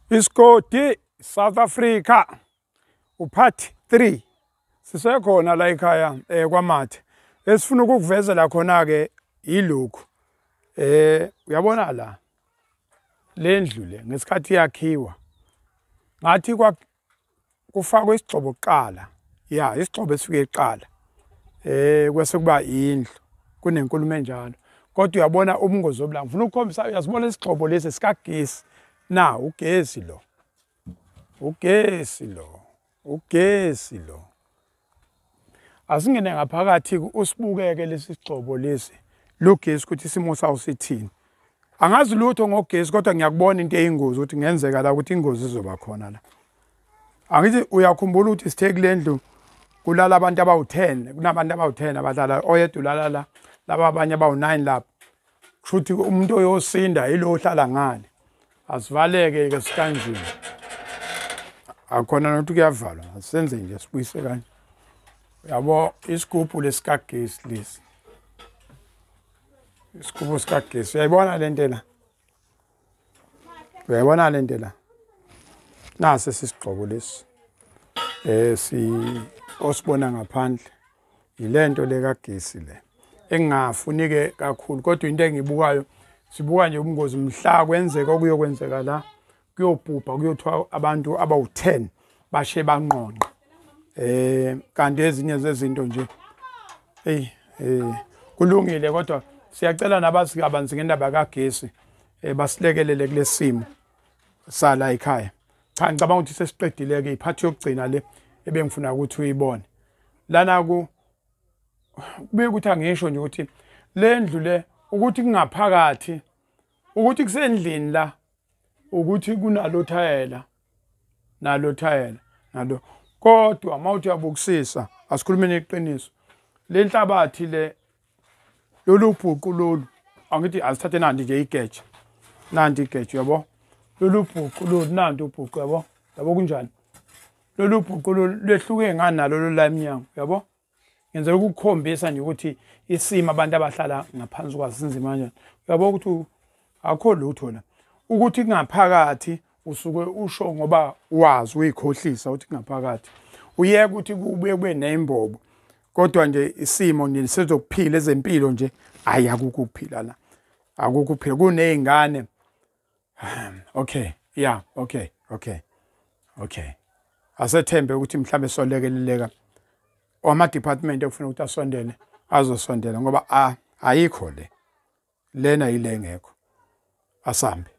Isigodi South Africa upart 3 sisekhona la ekhaya kwaMathe esifuna ukukuvezela khona ke ilokhu uyabona la lendlu le ngesikhathi yakhiwa ngathi kufakwe isigxobo kuqala isigxobo esifike eqala kwese kuba indlu kunenkulumo enjalo kodwa uyabona ubungozi obula ngifuna ukukhombisa uyasibona isigxobo lesi sikagesi na ugesi lo asingene ngaphakathi usibukeke lesi sigxobo lesi logesi ukuthi isimo sawo sithini angazi lutho ngogesi kodwa ngiyakubona into eyingozi ukuthi ngenzeka la ukuthi ingozi izoba khona la angithi uyakhumbula ukuthi sithe kulendlu kulala abantu abawu10 kunabantu abawu10 abadlala oyedwa ulala la laba abanye abawu9 lapho kushuthi umuntu oyosinda yilo ohlala ngale asivaleke ke sikanjini akhona nokuthi kuyavalwa asenze nje sibuyise kanje yabo isigubhu lesikagesi lesi isigubhu sikagesi uyayibona lento la uyayibona lento la nase sisigxobo lesi osibona ngaphandle yilento lekagesi le engingafuni ke kakhulu kodwa into engibukayo sibuka nje ubungozi mhla kwenzeka okuyokwenzeka la kuyobhubha kuyothwa abantu abawu10 bashe banqonqa kanti ezinye zezinto nje kulungile kodwa siyacela nabasikabanzi ngendaba kagesi basilekelele kulesimo sala ekhaya cha ngicabanga ukuthi sesiqedile ke iphathi yokugcina le ebengifuna ukuthi uyibone lana kube ukuthi angisho nje ukuthi lendlu le ukuthi kungaphakathi ukuthi kusendlini la ukuthi kunalo thayela nalo kodwa mawuthi uyabukisisa asikhulumeni iqiniso lenhlabathi le lolu bhuqu lolu angithi asithathe nandi nje igeje nandi igeje yabo lolu bhuqu lolu nanti ubhuqu yabo kunjani lolu bhuqu lehluke ngani nalo la eminyango yabo ngenzela ukukhombisa nje ukuthi isimo abantu abahlala ngaphansi kwasinzima kanjani uyabo ukuthi akho lutho la ukuthi kungaphakathi usuke usho ngoba wazi uyikhohlisa ukuthi kungaphakathi uyeke ukuthi kube nembobo kodwa nje isimo nje sizokuphila ezempilo nje ayakukho ukuphila la akukho ukuphila kunezingane okay yeah okay asethembe ukuthi mhlambe solekeleleka ama department ekufuna ukuthi asondele azosondela ngoba ayikho lena yile ngekho asambe